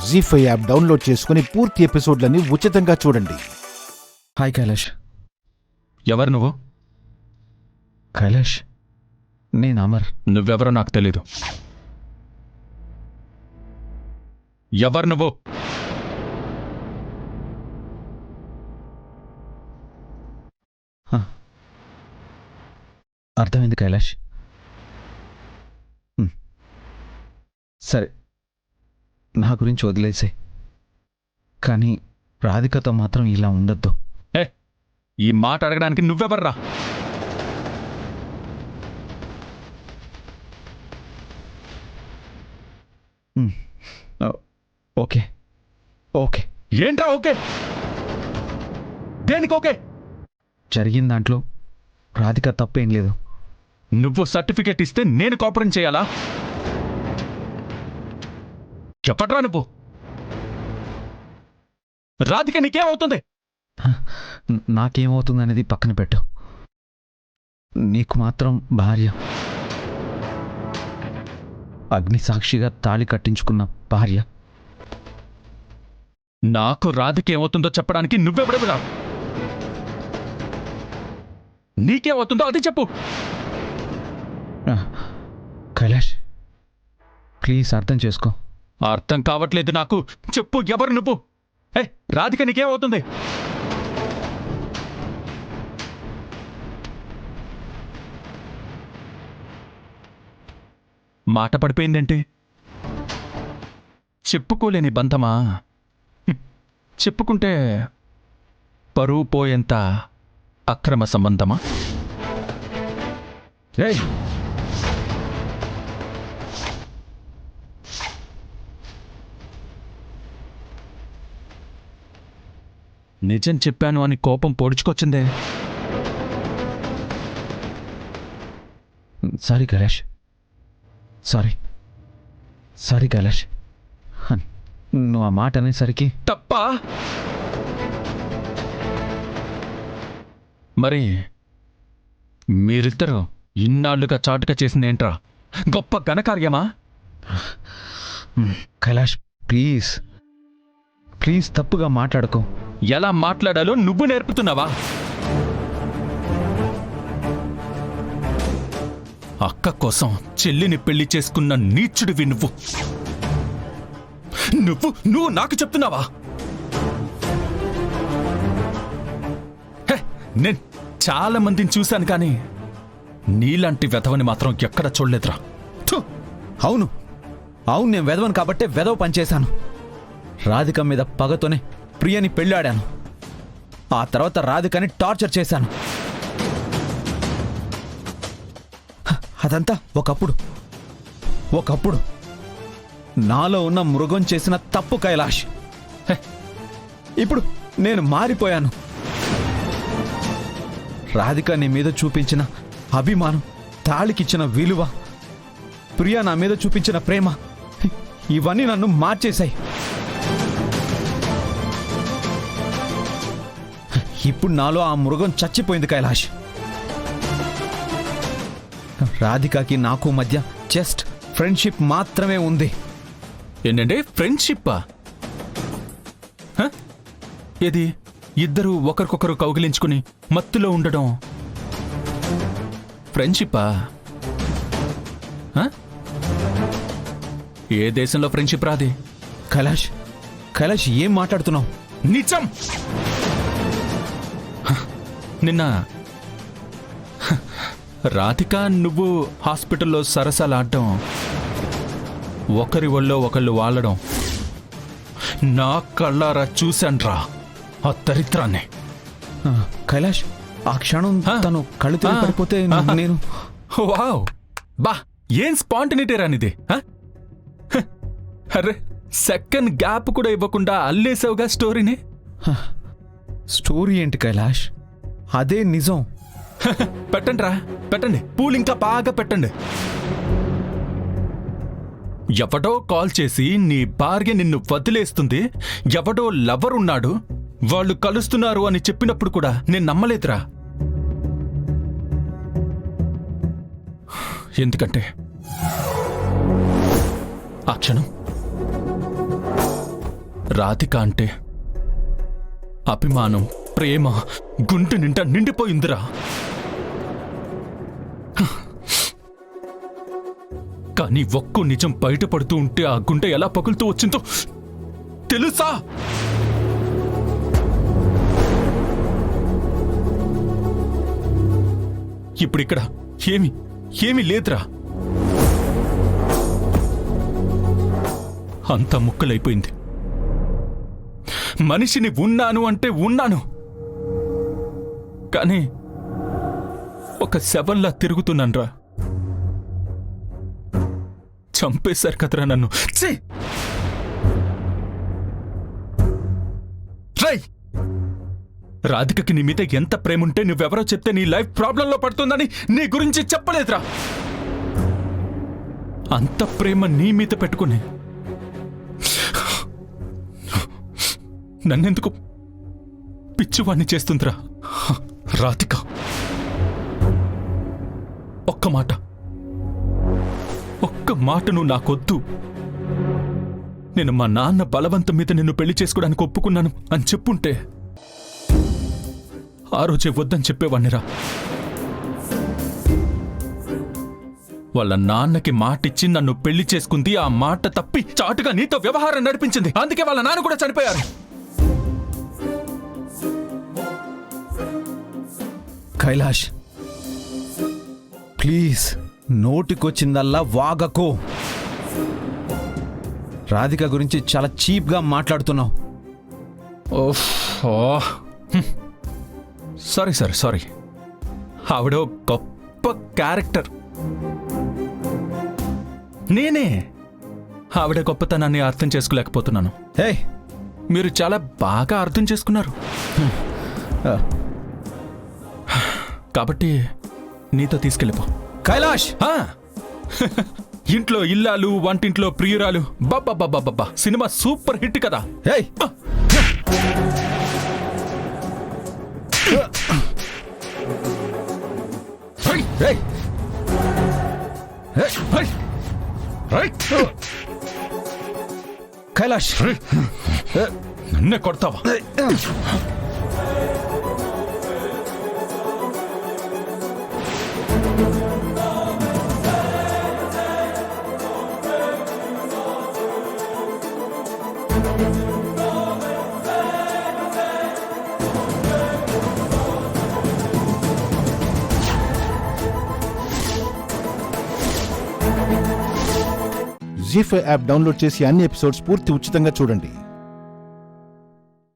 జీ5 app download చేసుకుని పూర్తి ఎపిసోడ్లని ఉచితంగా చూడండి. హాయ్ కైలాష్. ఎవరు నువ్వు? కైలాష్, నేను అమర్. నువ్వెవరో నాకు తెలీదు. ఎవరు నువ్వు? అర్థమైంది కైలాష్. సరే, నా గురించి వదిలేసే, కానీ రాధికతో మాత్రం ఇలా ఉండొద్దు. ఈ మాట అడగడానికి నువ్వెవర్రా? Okay okay. ఏంట్రా ఓకే? దేనికి ఓకే? జరిగిన దాంట్లో రాధిక తప్పేం లేదు. నువ్వు సర్టిఫికేట్ ఇస్తే నేను కోఆపరేట్ చేయాలా? చెప్పట్రా నువ్వు. రాధిక నీకేమవుతుంది? నాకేమవుతుందనేది పక్కన పెట్టు. నీకు మాత్రం భార్య, అగ్ని సాక్షిగా తాళి కట్టించుకున్న భార్య. నాకు రాధిక ఏమవుతుందో చెప్పడానికి నువ్వెవడవురా? నీకేమవుతుందో అది చెప్పు. కైలాష్, ప్లీజ్ అర్థం చేసుకో. అర్థం కావట్లేదు నాకు. చెప్పు, ఎవరు నువ్వు? రాధిక నీకేమవుతుంది? మాట పడిపోయిందేంటి? చెప్పుకోలేని బంధమా? చెప్పుకుంటే పరువు పోయేంత అక్రమ సంబంధమా? నిజం చెప్పాను అని కోపం పొడుచుకొచ్చిందే. Sorry Kailash, sorry Kailash. నువ్వు ఆ మాట అనేసరికి తప్ప. మరి మీరిద్దరూ ఇన్నాళ్లుగా చాటుగా చేసిందేంట్రా? గొప్ప ఘనకార్యమా? కైలాష్, ప్లీజ్ తప్పుగా మాట్లాడుకో. ఎలా మాట్లాడాలో నువ్వు నేర్పుతున్నావా? అక్క కోసం చెల్లిని పెళ్లి చేసుకున్న నీచుడివి నువ్వు. నువ్వు నాకు చెప్తున్నావా? నేను చాలా మందిని చూశాను, కానీ నీలాంటి వెధవని మాత్రం ఎక్కడ చూడలేదురా. అవును, నేను వెధవను కాబట్టే వెధవ పనిచేశాను. రాధిక మీద పగతోనే ప్రియని పెళ్ళాడాను. ఆ తర్వాత రాధికని టార్చర్ చేశాను. అదంతా ఒకప్పుడు నాలో ఉన్న మృగం చేసిన తప్పు కైలాష్. ఇప్పుడు నేను మారిపోయాను. రాధిక నీ మీద చూపించిన అభిమానం, తాళికిచ్చిన విలువ, ప్రియా నా మీద చూపించిన ప్రేమ, ఇవన్నీ నన్ను మార్చేశాయి. ఇప్పుడు నాలో ఆ మృగం చచ్చిపోయింది కైలాష్. రాధికకి నాకు మధ్య జస్ట్ ఫ్రెండ్షిప్ మాత్రమే ఉంది. ఏంటంటే ఫ్రెండ్షిప్పా? ఏది ఇద్దరు ఒకరికొకరు కౌగిలించుకుని మత్తులో ఉండడం ఫ్రెండ్షిప్పా? ఏ దేశంలో ఫ్రెండ్షిప్ రాది? కైలాష్, ఏం మాట్లాడుతున్నావు? నిజం. నిన్న రాధిక నువ్వు హాస్పిటల్లో సరసాలాడడం, ఒకరి ఒళ్ళో ఒకళ్ళు వాళ్లడం నా కళ్ళారా చూశాన్రా. ఆ దరిద్రాన్ని. కైలాష్, ఆ క్షణం తను కళ్ళు తిరిగి పడిపోతే నేను వావ్, బా ఏం స్పాంటినిటీ రానిది. అరే, సెకండ్ గ్యాప్ కూడా ఇవ్వకుండా అల్లేసావుగా స్టోరీని. స్టోరీ ఏంటి కైలాష్? అదే నిజం. పెట్టండి పూలు ఇంకా బాగా పెట్టండి. ఎవడో కాల్ చేసి నీ భార్య నిన్ను వదిలేస్తుంది, ఎవడో లవర్ ఉన్నాడు, వాళ్ళు కలుస్తున్నారు అని చెప్పినప్పుడు కూడా నేను నమ్మలేదురా. ఎందుకంటే ఆ క్షణం రాధిక అంటే అభిమానం, ప్రేమ గుండె నిండా నిండిపోయిందిరా. కానీ ఒక్కో నిజం బయటపడుతూ ఉంటే ఆ గుండె ఎలా పగులుతూ వచ్చిందో తెలుసా? ఇప్పుడిక్కడ ఏమీ లేదురా. అంతా ముక్కలైపోయింది. మనిషిని ఉన్నాను అంటే ఉన్నాను, కానీ ఒక శవంలా తిరుగుతున్నానురా. చంపేశారు కదరా నన్ను. ఛీ! రై, రాధికకి నీ మీద ఎంత ప్రేమ ఉంటే నువ్వెవరో చెప్తే నీ లైఫ్ ప్రాబ్లంలో పడుతుందని నీ గురించి చెప్పలేదురా. అంత ప్రేమ నీ మీద పెట్టుకుని నన్నెందుకు పిచ్చివాణ్ణి చేస్తుందిరా రాధిక. ఒక్క మాట నువ్వు నాకొద్దు. నేను మా నాన్న బలవంతం మీద నిన్ను పెళ్లి చేసుకోవడానికి ఒప్పుకున్నాను అని చెప్పుంటే ఆ రోజే వద్దని చెప్పేవాణ్ణిరా. వాళ్ళ నాన్నకి మాటిచ్చి నన్ను పెళ్లి చేసుకుంది. ఆ మాట తప్పి చాటుగా నీతో వ్యవహారం నడిపించింది. అందుకే వాళ్ళ నాన్న కూడా చనిపోయారు. కైలాష్, ప్లీజ్ నోటికొచ్చిందల్లా వాగకో. రాధిక గురించి చాలా చీప్గా మాట్లాడుతున్నావు. సారీ. ఆవిడ గొప్ప క్యారెక్టర్. నేనే ఆవిడ గొప్పతనాన్ని అర్థం చేసుకోలేకపోతున్నాను. హే, మీరు చాలా బాగా అర్థం చేసుకున్నారు. కాబట్టి నీతో తీసుకెళ్ళిపో. కైలాష్, ఇంట్లో ఇల్లాలు, వంటింట్లో ప్రియురాలు. బాబా, సినిమా సూపర్ హిట్ కదా. హే, కైలాష్, నన్నే కొడతావా? జీ5 యాప్ డౌన్లోడ్ చేసి అన్ని ఎపిసోడ్స్ పూర్తి ఉచితంగా చూడండి.